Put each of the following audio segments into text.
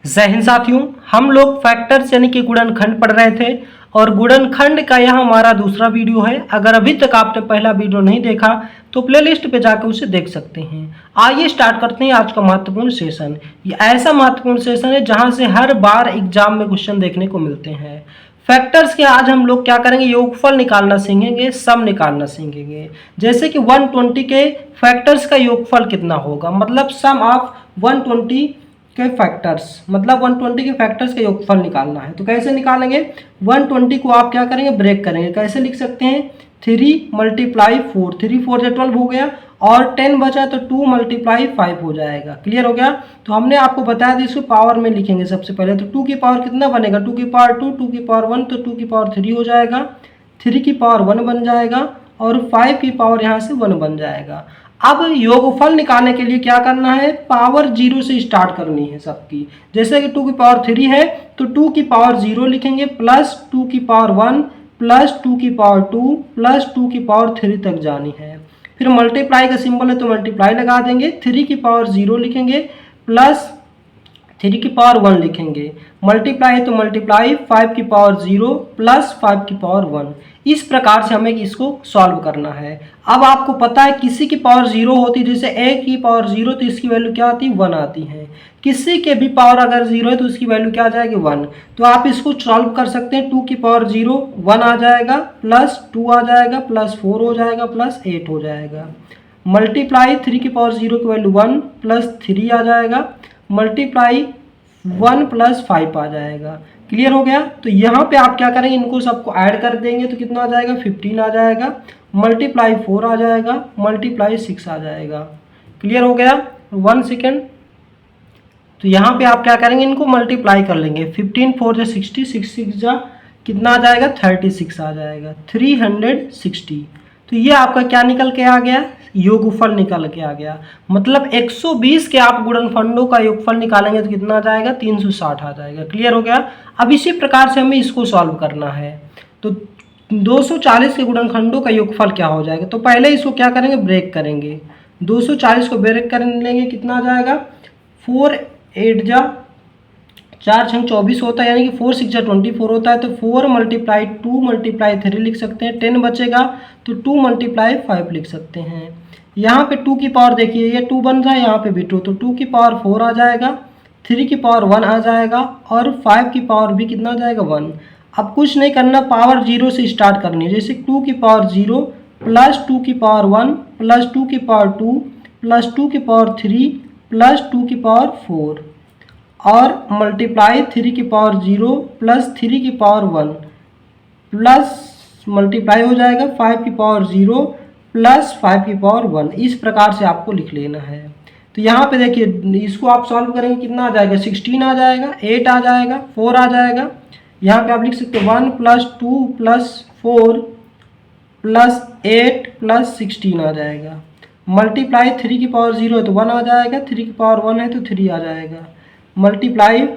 जय हिंद साथियों, हम लोग फैक्टर्स यानी कि गुणनखंड पढ़ रहे थे और गुणनखंड का यह हमारा दूसरा वीडियो है। अगर अभी तक आपने पहला वीडियो नहीं देखा तो प्लेलिस्ट पे जाकर उसे देख सकते हैं। आइए स्टार्ट करते हैं आज का महत्वपूर्ण सेशन। ये ऐसा महत्वपूर्ण सेशन है जहां से हर बार एग्जाम में क्वेश्चन देखने को मिलते हैं। फैक्टर्स के आज हम लोग क्या करेंगे, योगफल निकालना सीखेंगे, सम निकालना सीखेंगे। जैसे कि 120 के फैक्टर्स का योगफल कितना होगा, मतलब सम ऑफ 120 के फैक्टर्स, मतलब 120 के फैक्टर्स का योगफल निकालना है। तो कैसे निकालेंगे, 120 को आप क्या करेंगे, ब्रेक करेंगे। कैसे लिख सकते हैं, 3 × 4, 3 4 से 12 हो गया और 10 बचा तो 2 × 5 हो जाएगा। क्लियर हो गया। तो हमने आपको बताया था इसको पावर में लिखेंगे सबसे पहले। तो 2 की पावर कितना बनेगा, 2 की पावर 2, 2 की पावर 1 तो 2 की पावर 3 हो जाएगा, 3 की पावर 1 बन जाएगा और 5 की पावर यहाँ से 1 बन जाएगा। अब योगफल निकालने के लिए क्या करना है, पावर 0 से स्टार्ट करनी है सबकी। जैसे कि 2 की पावर 3 है तो 2 की पावर 0 लिखेंगे प्लस 2 की पावर 1 प्लस 2 की पावर 2 प्लस 2 की पावर 3 तक जानी है। फिर मल्टीप्लाई का सिंबल है तो मल्टीप्लाई लगा देंगे, 3 की पावर 0 लिखेंगे प्लस 3 की पावर 1 लिखेंगे, मल्टीप्लाई तो मल्टीप्लाई 5 की पावर 0 प्लस 5 की पावर 1। इस प्रकार से हमें इसको सॉल्व करना है। अब आपको पता है किसी की पावर 0 होती है, जैसे a की पावर 0 तो इसकी वैल्यू क्या आती है, 1 आती है। किसी के भी पावर अगर 0 है तो उसकी वैल्यू क्या आ जाएगी, 1। तो आप इसको सॉल्व कर सकते हैं। 2 की पावर 0 1 आ जाएगा प्लस 2 आ जाएगा प्लस 4 हो जाएगा प्लस 8 हो जाएगा। मल्टीप्लाई 3 की पावर 0 की वैल्यू 1 प्लस 3 आ जाएगा, मल्टीप्लाई 1 प्लस 5 आ जाएगा। क्लियर हो गया। तो यहाँ पे आप क्या करेंगे, इनको सबको ऐड कर देंगे तो कितना आ जाएगा, 15 आ जाएगा, मल्टीप्लाई 4 आ जाएगा, मल्टीप्लाई 6 आ जाएगा। क्लियर हो गया। 1 सेकेंड। तो यहाँ पे आप क्या करेंगे, इनको मल्टीप्लाई कर लेंगे। 15 4 जा 60, 6 6 जा कितना आ जाएगा, 36 आ जाएगा, 360। तो ये आपका क्या निकल के आ गया, योगफल निकल के आ गया। मतलब 120 के आप गुणनखंडों का योगफल निकालेंगे तो कितना आ जाएगा, 360 आ जाएगा। क्लियर हो गया। अब इसी प्रकार से हमें इसको सॉल्व करना है। तो 240 के गुणनखंडों का योगफल क्या हो जाएगा, तो पहले इसको क्या करेंगे, ब्रेक करेंगे। 240 को ब्रेक कर लेंगे, कितना आ जाएगा, 4 8 जा 4 6 24 होता है, यानी कि 4 6 जा 24 होता है। तो 4 × 2 × 3 लिख सकते हैं। 10 बचेगा तो 2 × 5 लिख सकते हैं। यहाँ पे 2 की पावर देखिए, ये 2 बन रहा है, यहाँ पे भी 2, तो 2 की पावर 4 आ जाएगा, 3 की पावर 1 आ जाएगा और 5 की पावर भी कितना आ जाएगा, 1। अब कुछ नहीं करना, पावर 0 से स्टार्ट करनी है। जैसे 2 की पावर 0 प्लस 2 की पावर 1 प्लस 2 की पावर 2 प्लस 2 की पावर 3 प्लस 2 की पावर 4 और मल्टीप्लाई 3 की पावर 0 प्लस 3 की पावर 1 प्लस मल्टीप्लाई हो जाएगा 5 की पावर 0 प्लस 5 की पावर 1। इस प्रकार से आपको लिख लेना है। तो यहाँ पे देखिए, इसको आप सॉल्व करेंगे, कितना आ जाएगा, 16 आ जाएगा, 8 आ जाएगा, 4 आ जाएगा। यहाँ पे आप लिख सकते हैं 1 प्लस 2 प्लस 4 प्लस 8 प्लस 16 आ जाएगा। मल्टीप्लाई 3 की पावर 0 है तो 1 आ जाएगा, 3 की पावर 1 है तो 3 आ जाएगा, मल्टीप्लाई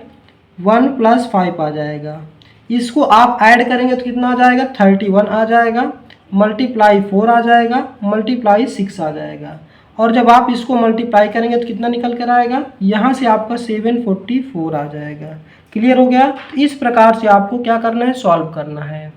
1 प्लस 5 आ जाएगा। इसको आप ऐड करेंगे तो कितना आ जाएगा, 31 आ जाएगा, मल्टीप्लाई 4 आ जाएगा, मल्टीप्लाई 6 आ जाएगा। और जब आप इसको मल्टीप्लाई करेंगे तो कितना निकल कर आएगा, यहाँ से आपका 744 आ जाएगा। क्लियर हो गया। तो इस प्रकार से आपको क्या करना है, सॉल्व करना है।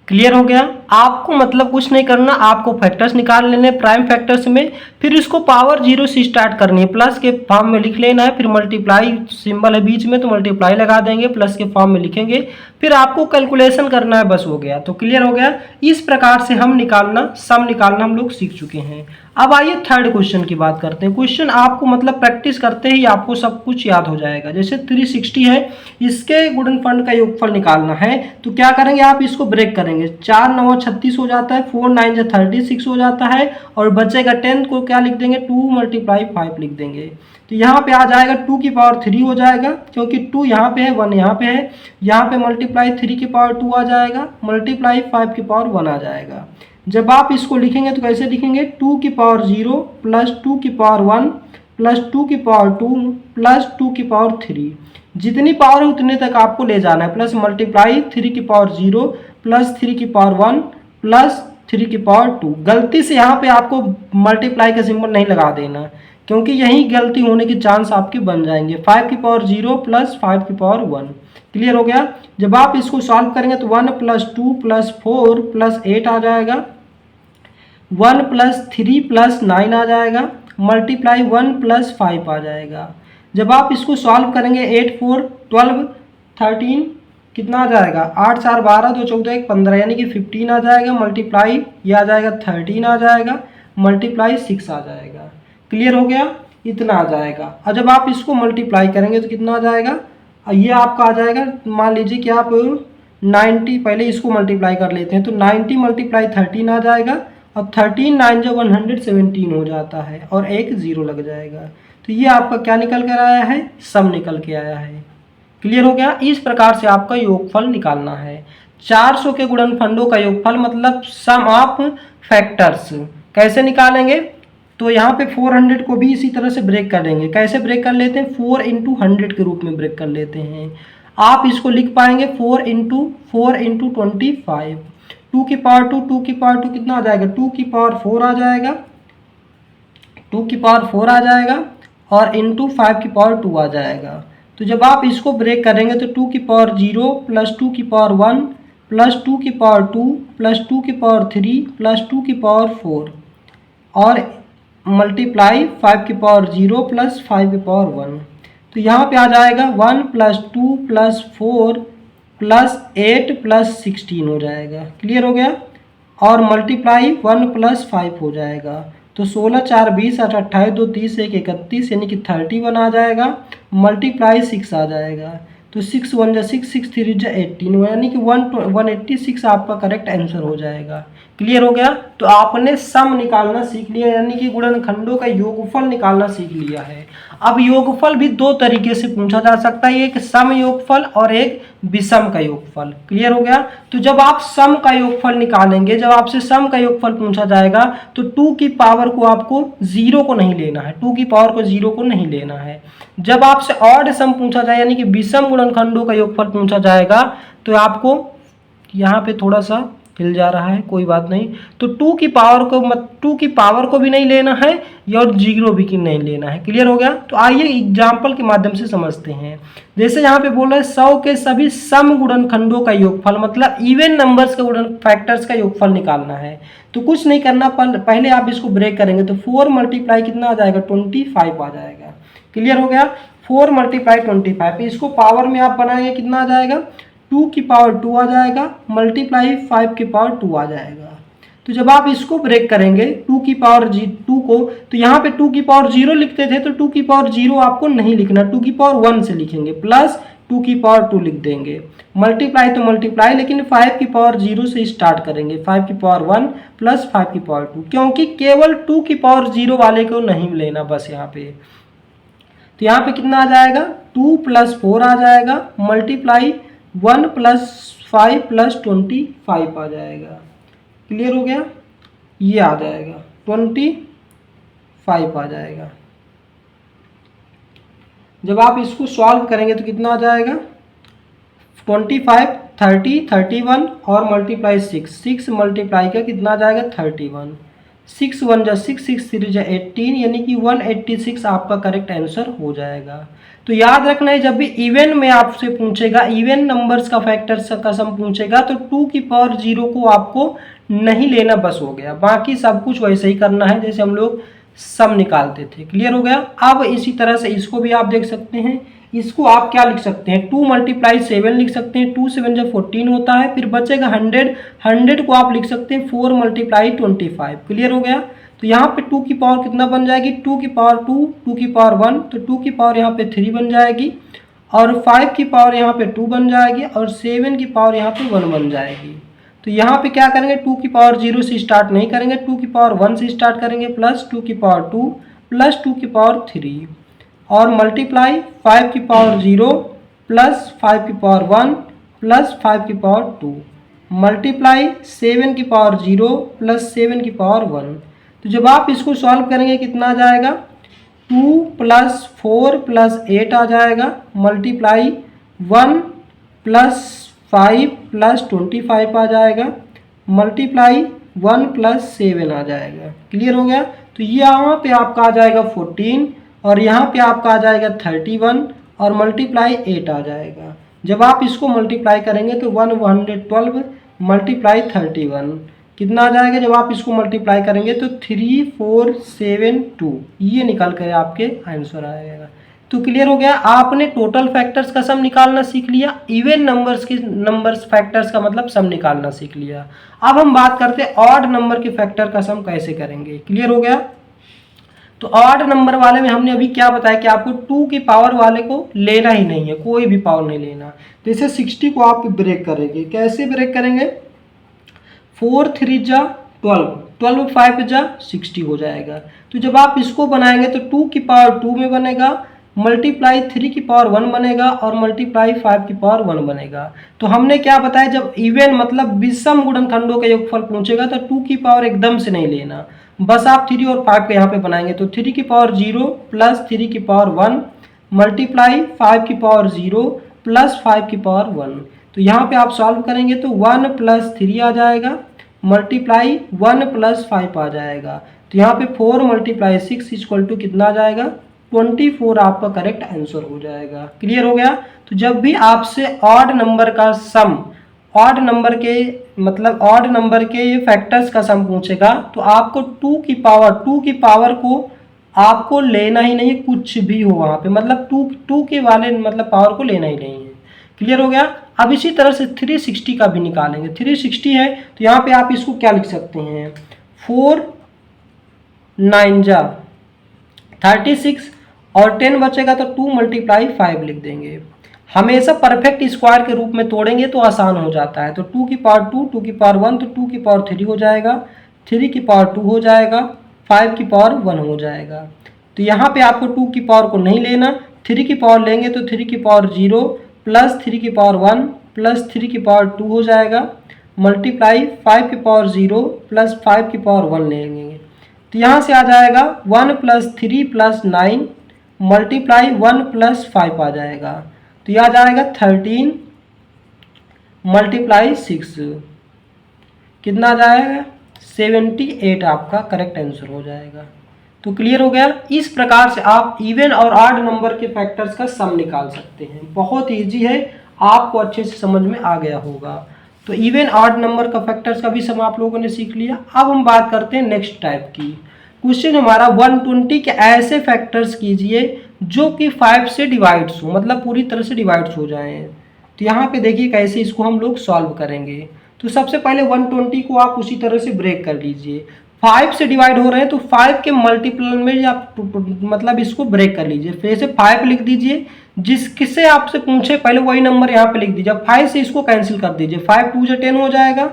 क्लियर हो गया। आपको मतलब कुछ नहीं करना, आपको फैक्टर्स निकाल लेने प्राइम फैक्टर्स में, फिर इसको पावर 0 से स्टार्ट करनी है, प्लस के फॉर्म में लिख लेना है। फिर मल्टीप्लाई सिंबल है बीच में तो मल्टीप्लाई लगा देंगे, प्लस के फॉर्म में लिखेंगे, फिर आपको कैलकुलेशन करना है, बस हो गया। तो क्लियर हो गया। इस प्रकार से हम सम निकालना हम लोग सीख चुके हैं। अब आइए थर्ड क्वेश्चन की बात करते हैं। क्वेश्चन आपको मतलब प्रैक्टिस करते ही आपको सब कुछ याद हो जाएगा। जैसे 360 है, इसके गुणनफल का योगफल निकालना है तो क्या करेंगे, आप इसको ब्रेक करेंगे। 4 9 36 हो जाता है, 4 9 जा 36 हो जाता है और बचेगा 10 को क्या लिख देंगे, 2 × 5 लिख देंगे। तो यहाँ पे आ जाएगा 2 की पावर 3 हो जाएगा, क्योंकि 2 यहाँ पे है, 1 यहाँ पे है। यहाँ पे मल्टीप्लाई 3 की पावर 2 आ जाएगा, मल्टीप्लाई 5 की पावर 1 आ जाएगा। जब आप इसको लिखेंगे तो कैसे लिखेंगे, 2 की पावर 0 प्लस 2 की पावर 1 प्लस 2 की पावर 2 प्लस 2 की पावर 3, जितनी पावर है उतने तक आपको ले जाना है। प्लस मल्टीप्लाई 3 की पावर 0 प्लस 3 की पावर 1 प्लस 3 की पावर 2। गलती से यहाँ पे आपको मल्टीप्लाई का सिंबल नहीं लगा देना, क्योंकि यही गलती होने के चांस आपके बन जाएंगे। 5 की पावर 0 प्लस 5 की पावर 1। क्लियर हो गया। जब आप इसको सॉल्व करेंगे तो 1 प्लस 2 प्लस 4 प्लस 8 आ जाएगा, 1 प्लस 3 प्लस 9 आ जाएगा, मल्टीप्लाई 1 प्लस 5 आ जाएगा। जब आप इसको सॉल्व करेंगे 8 4 12 13 कितना आ जाएगा, 8 4 12 2 14 1 15 यानी कि 15 आ जाएगा, मल्टीप्लाई ये आ जाएगा 13 आ जाएगा, मल्टीप्लाई 6 आ जाएगा। क्लियर हो गया, इतना आ जाएगा। और जब आप इसको मल्टीप्लाई करेंगे तो कितना आ जाएगा, ये आपका आ जाएगा, मान लीजिए कि आप 90, पहले इसको मल्टीप्लाई कर लेते हैं तो 90 मल्टीप्लाई 13 आ जाएगा, और 13 9 जो 117 हो जाता है और एक जीरो लग जाएगा। तो ये आपका क्या निकल कर आया है, सम निकल के आया है। क्लियर हो गया। इस प्रकार से आपका योगफल निकालना है। 400 के गुणनखंडों का योगफल मतलब सम ऑफ फैक्टर्स। कैसे निकालेंगे, तो यहाँ पे 400 को भी इसी तरह से ब्रेक कर देंगे। कैसे ब्रेक कर लेते हैं, 4 इंटू 100 के रूप में ब्रेक कर लेते हैं। आप इसको लिख पाएंगे 4 इंटू 25, 2 की पावर 2, 2 की पावर 2 कितना आ जाएगा, 2 की पावर 4 आ जाएगा, 2 की पावर 4 आ जाएगा, और इंटू 5 की पावर 2 आ जाएगा। तो जब आप इसको ब्रेक करेंगे तो 2 की पावर 0 प्लस 2 की पावर 1 प्लस 2 की पावर 2 प्लस 2 की पावर 3 प्लस 2 की पावर 4 और मल्टीप्लाई 5 की पावर 0 प्लस 5 की पावर 1। तो यहाँ पे आ जाएगा 1 प्लस 2 प्लस 4 प्लस 8 प्लस 16 हो जाएगा। क्लियर हो गया। और मल्टीप्लाई 1 प्लस 5 हो जाएगा। तो 16 4 20 8 28 2 30 1 31 यानी कि 31 आ जाएगा, मल्टीप्लाई 6 आ जाएगा। तो 6 1 जा 6 6 3 जा 18 यानी कि 186 आपका करेक्ट आंसर हो जाएगा। क्लियर हो गया। तो आपने सम निकालना सीख लिया, यानी कि गुणनखंडों का योगफल निकालना सीख लिया है। अब योगफल भी दो तरीके से पूछा जा सकता है, एक सम योगफल और एक विषम का योगफल। क्लियर हो गया। तो जब आप सम का योगफल निकालेंगे, जब आपसे सम का योगफल पूछा जाएगा तो 2 की पावर को आपको 0 को नहीं लेना है, 2 की पावर को 0 को नहीं लेना है। जब आपसे ऑड सम पूछा जाए यानी कि विषम गुणनखंडों का योगफल पूछा जाएगा तो आपको यहाँ पे थोड़ा सा हिल जा रहा है, कोई बात नहीं। तो 2 की पावर को भी नहीं लेना है और 0 भी की नहीं लेना है। क्लियर हो गया। तो आइए एग्जाम्पल के माध्यम से समझते हैं। जैसे यहाँ पे बोल रहे हैं 100 के सभी सम गुणनखंडों का योगफल मतलब इवन नंबर्स के गुणन फैक्टर्स का योगफल निकालना है। तो कुछ नहीं करना, पहले आप इसको ब्रेक करेंगे तो 4 मल्टीप्लाई कितना आ जाएगा, 25 आ जाएगा। क्लियर हो गया। 4 मल्टीप्लाई 25, इसको पावर में आप बनाएंगे कितना आ जाएगा, 2 की पावर 2 आ जाएगा, मल्टीप्लाई 5 की पावर 2 आ जाएगा। तो जब आप इसको ब्रेक करेंगे 2 की पावर 2 को, तो यहाँ पे 2 की पावर 0 लिखते थे तो 2 की पावर 0 आपको नहीं लिखना, 2 की पावर 1 से लिखेंगे, प्लस 2 की पावर 2 लिख देंगे, मल्टीप्लाई तो मल्टीप्लाई लेकिन 5 की पावर 0 से स्टार्ट करेंगे, 5 की पावर 1 प्लस 5 की पावर 2, क्योंकि केवल 2 की पावर 0 वाले को नहीं लेना बस यहाँ पे। तो यहाँ पे कितना आ जाएगा, 2 प्लस 4 आ जाएगा, मल्टीप्लाई 1 प्लस 5 प्लस 25 आ जाएगा। क्लियर हो गया। ये आ जाएगा 25 आ जाएगा। जब आप इसको सॉल्व करेंगे तो कितना आ जाएगा, 25 30 31 और मल्टीप्लाई 6 मल्टीप्लाई का कितना आ जाएगा 31, 6 1 जा 6 6 3 जा 18 यानी कि 186 आपका करेक्ट आंसर हो जाएगा। तो याद रखना है जब भी इवन में आपसे पूछेगा, इवन नंबर्स का फैक्टर्स का सम पूछेगा तो 2 की पावर 0 को आपको नहीं लेना, बस हो गया। बाकी सब कुछ वैसे ही करना है जैसे हम लोग सम निकालते थे। क्लियर हो गया। अब इसी तरह से इसको भी आप देख सकते हैं। इसको आप क्या लिख सकते हैं, 2 मल्टीप्लाई 7 लिख सकते हैं, 2 7 जब 14 होता है, फिर बचेगा 100 को आप लिख सकते हैं 4 मल्टीप्लाई 25। क्लियर हो गया। तो यहाँ पे 2 की पावर कितना बन जाएगी, 2 की पावर 2, 2 की पावर 1, तो 2 की पावर यहाँ पे 3 बन जाएगी, और 5 की पावर यहाँ पे 2 बन जाएगी, और 7 की पावर यहाँ पे 1 बन जाएगी। तो यहाँ पे क्या करेंगे, 2 की पावर 0 से स्टार्ट नहीं करेंगे, 2 की पावर 1 से स्टार्ट करेंगे, प्लस 2 की पावर 2 प्लस 2 की पावर 3 और मल्टीप्लाई 5 की पावर 0 प्लस 5 की पावर 1 प्लस 5 की पावर 2 मल्टीप्लाई 7 की पावर 0 प्लस 7 की पावर 1। तो जब आप इसको सॉल्व करेंगे कितना आ जाएगा, 2 प्लस 4 प्लस 8 आ जाएगा, मल्टीप्लाई 1 प्लस 5 प्लस 25 आ जाएगा, मल्टीप्लाई 1 प्लस 7 आ जाएगा। क्लियर हो गया। तो यहाँ पे आपका आ जाएगा 14 और यहाँ पे आपका आ जाएगा 31 और मल्टीप्लाई 8 आ जाएगा। जब आप इसको मल्टीप्लाई करेंगे तो 112 मल्टीप्लाई 31 कितना आ जाएगा? जब आप इसको मल्टीप्लाई करेंगे तो 3472 ये निकल कर आपके आंसर आएगा। तो क्लियर हो गया, आपने टोटल फैक्टर्स का सम निकालना सीख लिया, इवन नंबर्स फैक्टर्स का मतलब सम निकालना सीख लिया। अब हम बात करते हैं ऑड नंबर के फैक्टर का सम कैसे करेंगे। क्लियर हो गया, तो ऑड नंबर वाले में हमने अभी क्या बताया कि आपको 2 की पावर वाले को लेना ही नहीं है, कोई भी पावर नहीं लेना। जैसे 60 को आप ब्रेक करेंगे, कैसे ब्रेक करेंगे? 4 3 जा 12, 12 5 जा 60 हो जाएगा। तो जब आप इसको बनाएंगे तो 2 की पावर 2 में बनेगा, मल्टीप्लाई 3 की पावर 1 बनेगा और मल्टीप्लाई 5 की पावर 1 बनेगा। तो हमने क्या बताया, जब इवन मतलब विषम गुणनखंडों का योगफल पूछेगा तो 2 की पावर एकदम से नहीं लेना, बस आप 3 और 5 को यहाँ पे बनाएंगे। तो 3 की पावर 0 प्लस 3 की पावर 1 मल्टीप्लाई 5 की पावर 0 प्लस 5 की पावर 1। तो यहाँ पे आप सॉल्व करेंगे तो 1 प्लस 3 आ जाएगा मल्टीप्लाई 1 प्लस 5 आ जाएगा। तो यहाँ पे 4 मल्टीप्लाई 6 इक्वल टू कितना आ जाएगा? 24 आपका करेक्ट आंसर हो जाएगा। क्लियर हो गया। तो जब भी आपसे ऑड नंबर का सम, ऑड नंबर के मतलब ऑड नंबर के फैक्टर्स का सम पूछेगा तो आपको 2 की पावर को आपको लेना ही नहीं, कुछ भी हो वहाँ पे, मतलब 2 के वाले मतलब पावर को लेना ही नहीं है। क्लियर हो गया। अब इसी तरह से 360 का भी निकालेंगे। 360 है तो यहाँ पे आप इसको क्या लिख सकते हैं? 4 9 जा 36 और 10 बचेगा तो 2 मल्टीप्लाई 5 लिख देंगे। हमेशा परफेक्ट स्क्वायर के रूप में तोड़ेंगे तो आसान हो जाता है। तो 2 की पावर 2, 2 की पावर 1 तो 2 की पावर 3 हो जाएगा, 3 की पावर 2 हो जाएगा, 5 की पावर 1 हो जाएगा। तो यहाँ पे आपको 2 की पावर को नहीं लेना, 3 की पावर लेंगे तो 3 की पावर 0 प्लस 3 की पावर 1 प्लस 3 की पावर 2 हो जाएगा, मल्टीप्लाई 5 की पावर 0 प्लस 5 की पावर 1 लेंगे। तो यहाँ से आ जाएगा 1 प्लस 3 प्लस 9 मल्टीप्लाई 1 प्लस 5 आ जाएगा। तो यह आ जाएगा 13 मल्टीप्लाई 6 कितना आ जाएगा? 78 आपका करेक्ट आंसर हो जाएगा। तो क्लियर हो गया। इस प्रकार से आप इवन और ऑड नंबर के फैक्टर्स का सम निकाल सकते हैं। बहुत इजी है, आपको अच्छे से समझ में आ गया होगा। तो इवन ऑड नंबर का फैक्टर्स का भी सम आप लोगों ने सीख लिया। अब हम बात करते हैं नेक्स्ट टाइप की। क्वेश्चन हमारा 120 के ऐसे फैक्टर्स कीजिए जो कि 5 से डिवाइड्स हो, मतलब पूरी तरह से डिवाइड्स हो जाएं। तो यहाँ पे देखिए कैसे इसको हम लोग सॉल्व करेंगे। तो सबसे पहले 120 को आप उसी तरह से ब्रेक कर लीजिए। 5 से डिवाइड हो रहे हैं तो 5 के मल्टीपल में आप मतलब इसको ब्रेक कर लीजिए। फिर से 5 लिख दीजिए, जिससे आपसे पूछे पहले वही नंबर यहाँ पे लिख दीजिए। 5 से इसको कैंसिल कर दीजिए, 5 2 जा 10 हो जाएगा,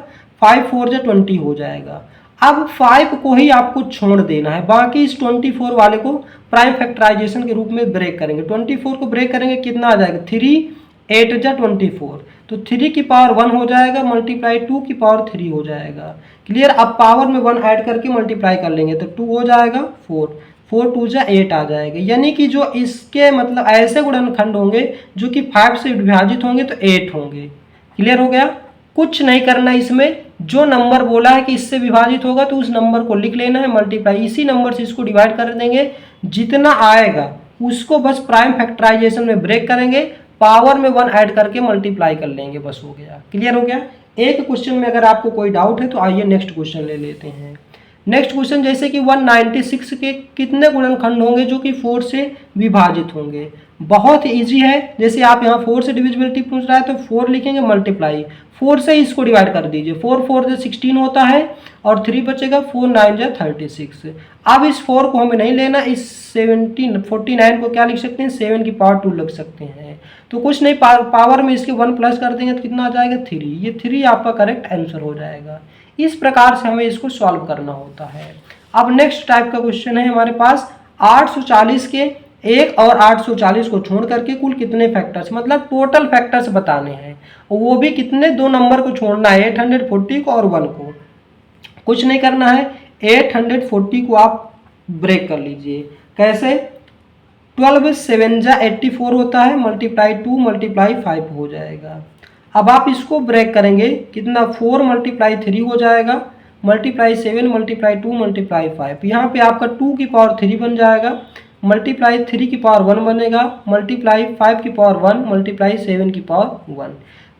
5 4 जा 20 हो जाएगा। अब 5 को ही आपको छोड़ देना है, बाकी इस 24 वाले को प्राइम फैक्टराइजेशन के रूप में ब्रेक करेंगे। 24 को ब्रेक करेंगे कितना आ जाएगा? 3 8 जा 24, तो 3 की पावर 1 हो जाएगा मल्टीप्लाई 2 की पावर 3 हो जाएगा। क्लियर। अब पावर में 1 ऐड करके मल्टीप्लाई कर लेंगे तो 2 हो जाएगा 4, 4 2 जा 8 आ जाएगा। यानी कि जो इसके मतलब ऐसे गुणनखंड होंगे जो कि 5 से विभाजित होंगे तो 8 होंगे। क्लियर हो गया। कुछ नहीं करना इसमें, जो नंबर बोला है कि इससे विभाजित होगा तो उस नंबर को लिख लेना है, मल्टीप्लाई इसी नंबर से इसको डिवाइड कर देंगे, जितना आएगा उसको बस प्राइम फैक्टराइजेशन में ब्रेक करेंगे, पावर में 1 ऐड करके मल्टीप्लाई कर लेंगे, बस हो गया। क्लियर हो गया। एक क्वेश्चन में अगर आपको कोई डाउट है तो आइए नेक्स्ट क्वेश्चन ले लेते हैं। नेक्स्ट क्वेश्चन जैसे कि 196 के कितने गुणनखंड होंगे जो कि 4 से विभाजित होंगे? बहुत इजी है। जैसे आप यहाँ 4 से डिविजिबिलिटी पूछ रहा है तो 4 लिखेंगे मल्टीप्लाई 4 से इसको डिवाइड कर दीजिए, 4 4 से 16 होता है और 3 बचेगा, 4 9 जा 36। अब इस 4 को हमें नहीं लेना, इस 49 को क्या लिख सकते हैं? 7 की पावर 2 लिख सकते हैं। तो कुछ नहीं, पावर में इसके 1 प्लस कर देंगे तो कितना आ जाएगा? 3। ये 3 आपका करेक्ट आंसर हो जाएगा। इस प्रकार से हमें इसको सॉल्व करना होता है। अब नेक्स्ट टाइप का क्वेश्चन है हमारे पास 840 के 1 और 840 को छोड़ करके कुल कितने फैक्टर्स, मतलब टोटल फैक्टर्स बताने हैं, वो भी कितने? 2 नंबर को छोड़ना है, 840 को और 1 को। कुछ नहीं करना है, 840 को आप ब्रेक कर लीजिए। कैसे? 12 7 जा 84 होता है, मल्टीप्लाई 2 मल्टीप्लाई 5 हो जाएगा। अब आप इसको ब्रेक करेंगे कितना? 4 मल्टीप्लाई 3 हो जाएगा, मल्टीप्लाई 7 मल्टीप्लाई 2 मल्टीप्लाई 5। यहाँ पे आपका 2 की पावर 3 बन जाएगा, मल्टीप्लाई 3 की पावर 1 बनेगा, मल्टीप्लाई 5 की पावर 1, मल्टीप्लाई 7 की पावर 1।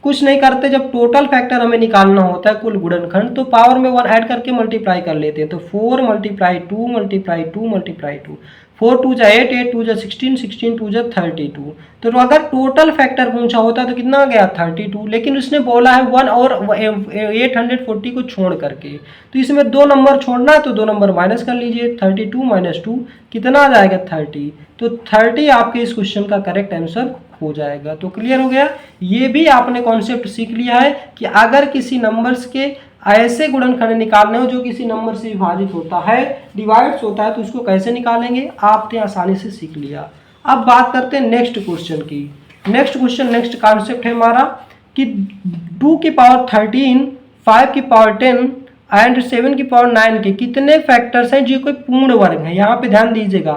कुछ नहीं करते, जब टोटल फैक्टर हमें निकालना होता है कुल गुणनखंड, तो पावर में 1 ऐड करके मल्टीप्लाई कर लेते हैं। तो 4 मल्टीप्लाई 2 मल्टीप्लाई 2 मल्टीप्लाई 2, 4 2 जा 8, 8 2 जा 16, 16 2 जा 32। तो अगर टोटल फैक्टर पूछा होता तो कितना आ गया 32, लेकिन उसने बोला है 1 और 840 को छोड़ करके, तो इसमें 2 नंबर छोड़ना है तो 2 नंबर माइनस कर लीजिए। 32 माइनस 2 कितना आ जाएगा 30। तो 30 आपके इस क्वेश्चन का करेक्ट आंसर हो जाएगा। तो क्लियर हो गया, ये भी आपने कॉन्सेप्ट सीख लिया है कि अगर किसी नंबर्स के ऐसे गुणनखंड निकालने हो जो किसी नंबर से विभाजित होता है, डिवाइड्स होता है, तो उसको कैसे निकालेंगे आपने आसानी से सीख लिया। अब बात करते हैं नेक्स्ट क्वेश्चन की। नेक्स्ट क्वेश्चन, नेक्स्ट कॉन्सेप्ट है हमारा कि 2 की पावर 13, 5 की पावर 10 एंड 7 की पावर 9 के कितने फैक्टर्स हैं जो कोई पूर्ण वर्ग है। यहाँ पे ध्यान दीजिएगा,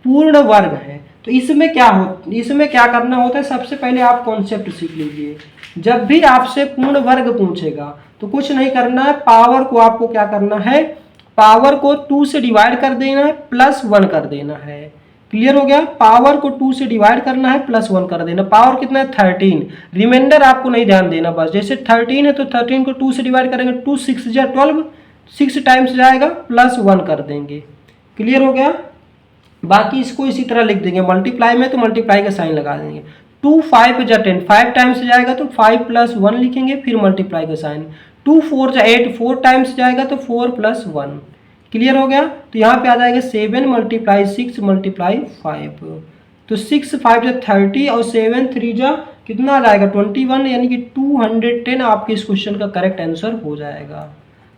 पूर्ण वर्ग है। तो इसमें क्या करना होता है, सबसे पहले आप कॉन्सेप्ट सीख लीजिए। जब भी आपसे पूर्ण वर्ग पूछेगा तो कुछ नहीं करना है, पावर को आपको क्या करना है, पावर को 2 से डिवाइड कर देना है, प्लस 1 कर देना है। क्लियर हो गया, पावर को 2 से डिवाइड करना है, प्लस 1 कर देना। पावर कितना है 13, रिमाइंडर आपको नहीं ध्यान देना, बस जैसे 13 है तो 13 को 2 से डिवाइड करेंगे, 2 6 जा 12, 6 टाइम्स जाएगा, प्लस 1 कर देंगे। क्लियर हो गया, बाकी इसको इसी तरह लिख देंगे, मल्टीप्लाई में तो मल्टीप्लाई का साइन लगा देंगे। 2 5 जा 10, 5 टाइम्स जाएगा तो 5 प्लस 1 लिखेंगे, फिर मल्टीप्लाई का साइन। 2 4 जा 8, 4 टाइम्स जाएगा तो 4 प्लस 1। क्लियर हो गया, तो यहाँ पे आ जाएगा 7 मल्टीप्लाई 6 मल्टीप्लाई 5। तो 6 5 जा 30 और 7 3 जा कितना आ जाएगा 21, यानी कि 210 आपके इस क्वेश्चन का करेक्ट आंसर हो जाएगा।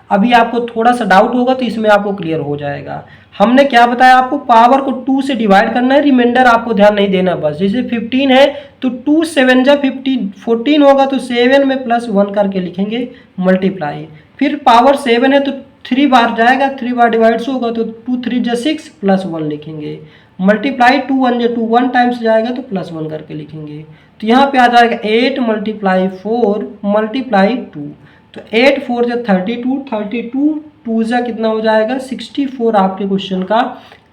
अभी आपको थोड़ा सा डाउट होगा तो इसमें आपको क्लियर हो जाएगा। हमने क्या बताया आपको, पावर को 2 से डिवाइड करना है, रिमाइंडर आपको ध्यान नहीं देना, बस जैसे 15 है तो 2 7 जा 15, 14 होगा तो 7 में प्लस 1 करके लिखेंगे मल्टीप्लाई। फिर पावर 7 है तो 3 बार जाएगा, 3 बार डिवाइड्स होगा तो 2 3 जा 6 प्लस 1 लिखेंगे, मल्टीप्लाई 2 1 जा 2, 1 टाइम्स जाएगा तो प्लस 1 करके लिखेंगे। तो यहाँ पे आ जाएगा 8 मल्टीप्लाई 4 मल्टीप्लाई 2। तो 8 4 जा 32, 32 2 जा कितना हो जाएगा 64, आपके क्वेश्चन का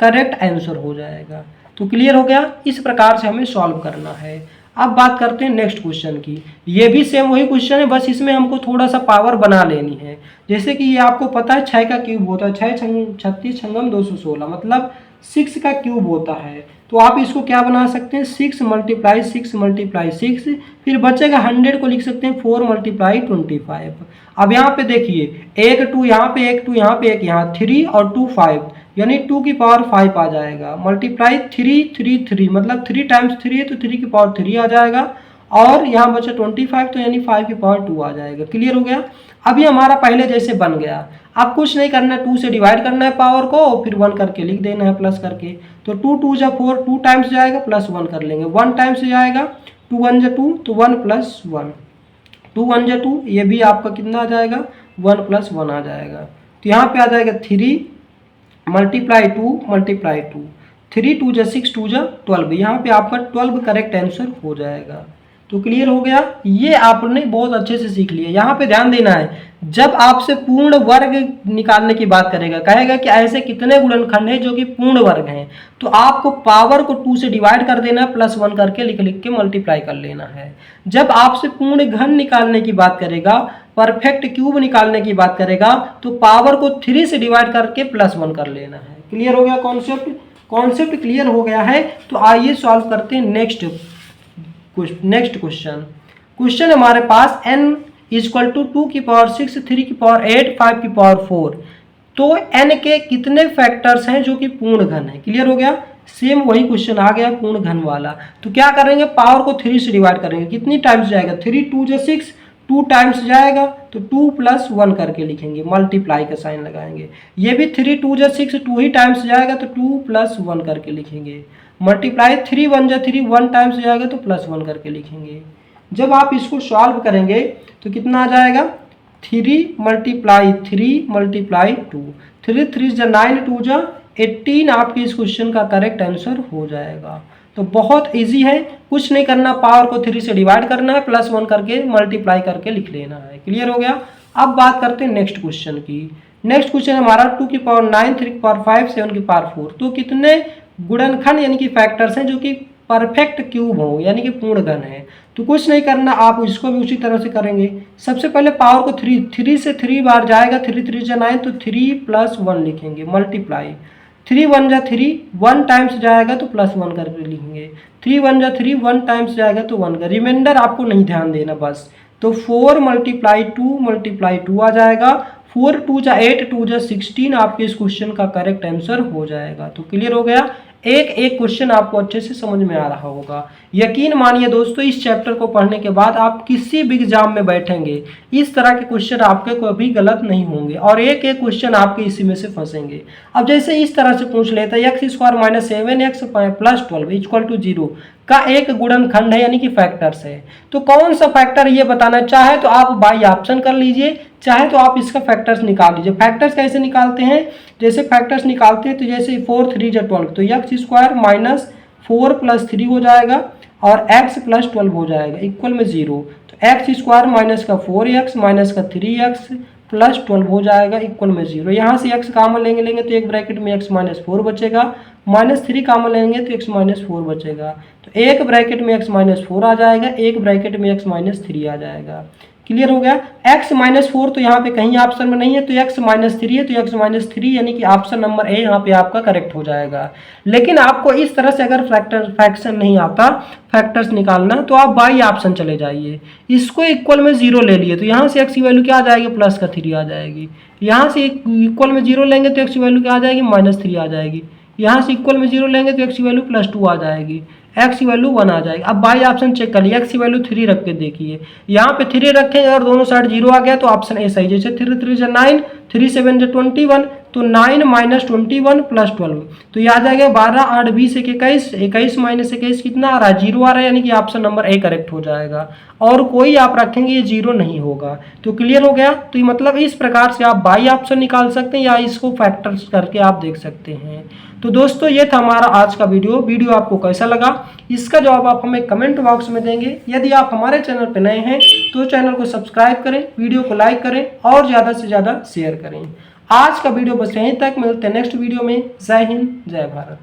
करेक्ट आंसर हो जाएगा। तो क्लियर हो गया, इस प्रकार से हमें सॉल्व करना है। अब बात करते हैं नेक्स्ट क्वेश्चन की। ये भी सेम वही क्वेश्चन है, बस इसमें हमको थोड़ा सा पावर बना लेनी है। जैसे कि ये आपको पता है 6 का क्यूब होता है, 6 36 छंगम 216, मतलब 6 का क्यूब होता है। तो आप इसको क्या बना सकते हैं, 6 मल्टीप्लाई 6 मल्टीप्लाई 6, फिर बचेगा 100 को लिख सकते हैं 4 मल्टीप्लाई 25। अब यहाँ पे देखिए 1 2 यहाँ पे, 1 2 यहाँ पे, 1 यहाँ, 3 और 2 5, यानी 2 की पावर 5 आ जाएगा। मल्टीप्लाई 3 3 3, मतलब 3 टाइम्स 3 है तो 3 की पावर 3 आ जाएगा, और यहाँ बचा 25 तो यानी 5 की पावर 2 आ जाएगा। क्लियर हो गया, अभी हमारा पहले जैसे बन गया। अब कुछ नहीं करना है, 2 से डिवाइड करना है पावर को, फिर 1 करके लिख देना है प्लस करके। तो 2 2 जा 4, 2 टाइम्स जाएगा, प्लस 1 कर लेंगे, 1 टाइम्स जाएगा, 2 1 जा 2 तो 1 प्लस 1, 2 1 जा 2, ये भी आपका कितना आ जाएगा 1 प्लस 1 आ जाएगा। तो यहाँ पे आ जाएगा 3 मल्टीप्लाई 2 मल्टीप्लाई 2, 3 2 जा 6 2 जा 12, यहाँ पे आपका 12 करेक्ट आंसर हो जाएगा। तो क्लियर हो गया, ये आपने बहुत अच्छे से सीख लिया। यहाँ पे ध्यान देना है, जब आपसे पूर्ण वर्ग निकालने की बात करेगा, कहेगा कि ऐसे कितने गुणनखंड हैं जो कि पूर्ण वर्ग हैं, तो आपको पावर को 2 से डिवाइड कर देना है, प्लस 1 करके लिख लिख के मल्टीप्लाई कर लेना है। जब आपसे पूर्ण घन निकालने की बात करेगा, परफेक्ट क्यूब निकालने की बात करेगा, तो पावर को 3 से डिवाइड करके प्लस 1 कर लेना है। क्लियर हो गया कॉन्सेप्ट क्लियर हो गया है। तो आइए सॉल्व करते हैं नेक्स्ट क्वेश्चन हमारे पास n इक्वल टू 2 की पावर 6, 3 की पावर 8, 5 की पावर 4। तो n के कितने फैक्टर्स हैं जो कि पूर्ण घन है। क्लियर हो गया, सेम वही क्वेश्चन आ गया पूर्ण घन वाला। तो क्या करेंगे, पावर को 3 से डिवाइड करेंगे, कितनी टाइम्स जाएगा 3 2 जा 6, 2 टाइम्स जाएगा तो 2 प्लस 1 करके लिखेंगे, मल्टीप्लाई का साइन लगाएंगे। ये भी 3 2 जा 6, 2 ही टाइम्स जाएगा तो 2 प्लस 1 करके लिखेंगे, मल्टीप्लाई 3 1 जा 3, 1 टाइम्स जाएगा तो प्लस 1 करके लिखेंगे। जब आप इसको सॉल्व करेंगे तो कितना आ जाएगा 3 मल्टीप्लाई 3 मल्टीप्लाई 2, 3 3 जा 9, 2 जा 18, आपके इस क्वेश्चन का करेक्ट आंसर हो जाएगा। तो बहुत इजी है, कुछ नहीं करना, पावर को 3 से डिवाइड करना है, प्लस 1 करके मल्टीप्लाई करके लिख लेना है। क्लियर हो गया। अब बात करते हैं नेक्स्ट क्वेश्चन की। नेक्स्ट क्वेश्चन हमारा 2 की पावर 9, 3 की पावर 5, 7 की पावर 4। तो कितने गुणनखंड यानी कि फैक्टर्स हैं जो कि परफेक्ट क्यूब हो यानी कि पूर्ण घन है। तो कुछ नहीं करना, आप इसको भी उसी तरह से करेंगे। सबसे पहले पावर को 3 से 3 बार जाएगा, 3 3 जा 9, तो 3 + 1 लिखेंगे, मल्टीप्लाई 3 1 जा 3, 1 टाइम्स जाएगा तो +1 करके लिखेंगे, 3 1 जा 3, 1 टाइम्स जाएगा तो 1 का, रिमाइंडर आपको नहीं ध्यान देना बस। तो 4 × 2 आ जाएगा, 4 2 जा 8, 2 जा 16 आपके इस क्वेश्चन का करेक्ट आंसर हो जाएगा। तो क्लियर हो गया, एक एक क्वेश्चन आपको अच्छे से समझ में आ रहा होगा। यकीन मानिए दोस्तों, इस चैप्टर को पढ़ने के बाद आप किसी भी एग्जाम में बैठेंगे, इस तरह के क्वेश्चन आपके कभी गलत नहीं होंगे और एक एक क्वेश्चन आपके इसी में से फंसेंगे। अब जैसे इस तरह से पूछ लेता है x² - 7x + 12 = 0 का एक गुणनखंड है यानी कि फैक्टर्स है। तो कौन सा फैक्टर ये बताना, चाहे तो आप बाई ऑप्शन कर लीजिए, चाहे तो आप इसका फैक्टर्स निकाल लीजिए। फैक्टर्स कैसे निकालते हैं, जैसे फैक्टर्स निकालते हैं तो जैसे 4 3 जा 12, तो x² - 4 + 3 हो जाएगा और x + 12 हो जाएगा इक्वल में 0। तो x² माइनस का 4x माइनस का 3x + 12 हो जाएगा इक्वल में 0। यहाँ से x कॉमन लेंगे तो एक ब्रैकेट में x - 4 बचेगा, -3 कॉमन लेंगे तो x - 4 बचेगा। तो एक ब्रैकेट में x - 4 आ जाएगा, एक ब्रैकेट में x - 3 आ जाएगा। क्लियर हो गया। x - 4 तो यहाँ पे कहीं ऑप्शन में नहीं है, तो x - 3 है, तो x - 3 यानी कि ऑप्शन नंबर ए यहाँ पे आपका करेक्ट हो जाएगा। लेकिन आपको इस तरह से अगर फ्रैक्शन नहीं आता फैक्टर्स निकालना, तो आप बाई ऑप्शन चले जाइए, इसको इक्वल में 0 ले लिए तो यहाँ से x की वैल्यू क्या आ जाएगी, +3 आ जाएगी। यहाँ से इक्वल में 0 लेंगे तो x की वैल्यू क्या आ जाएगी, -3 आ जाएगी। यहाँ से इक्वल में 0 लेंगे तो x की वैल्यू +2 आ जाएगी, x की वैल्यू 1 आ जाएगी। अब बाई ऑप्शन चेक करिए, x की वैल्यू 3 रख के देखिए, यहाँ पे 3 रखें और दोनों साइड 0 आ गया तो ऑप्शन ए सही। जैसे 3 3 जा 9, 3 7 जा 21, तो 9 - 21 + 12, तो ये आ जाएगा 12 8 20 21, 21 - 21 कितना आ रहा है, 0 आ रहा है, यानी कि ऑप्शन नंबर ए करेक्ट हो जाएगा। और कोई आप रखेंगे ये 0 नहीं होगा। तो क्लियर हो गया। तो ये मतलब इस प्रकार से आप बाई ऑप्शन निकाल सकते हैं या इसको फैक्टर्स करके आप देख सकते हैं। तो दोस्तों ये था हमारा आज का वीडियो आपको कैसा लगा, इसका जवाब आप हमें कमेंट बॉक्स में देंगे। यदि आप हमारे चैनल पर नए हैं तो चैनल को सब्सक्राइब करें, वीडियो को लाइक करें और ज़्यादा से ज़्यादा शेयर करें। आज का वीडियो बस यहीं तक, मिलते हैं नेक्स्ट वीडियो में। जय हिंद, जय भारत।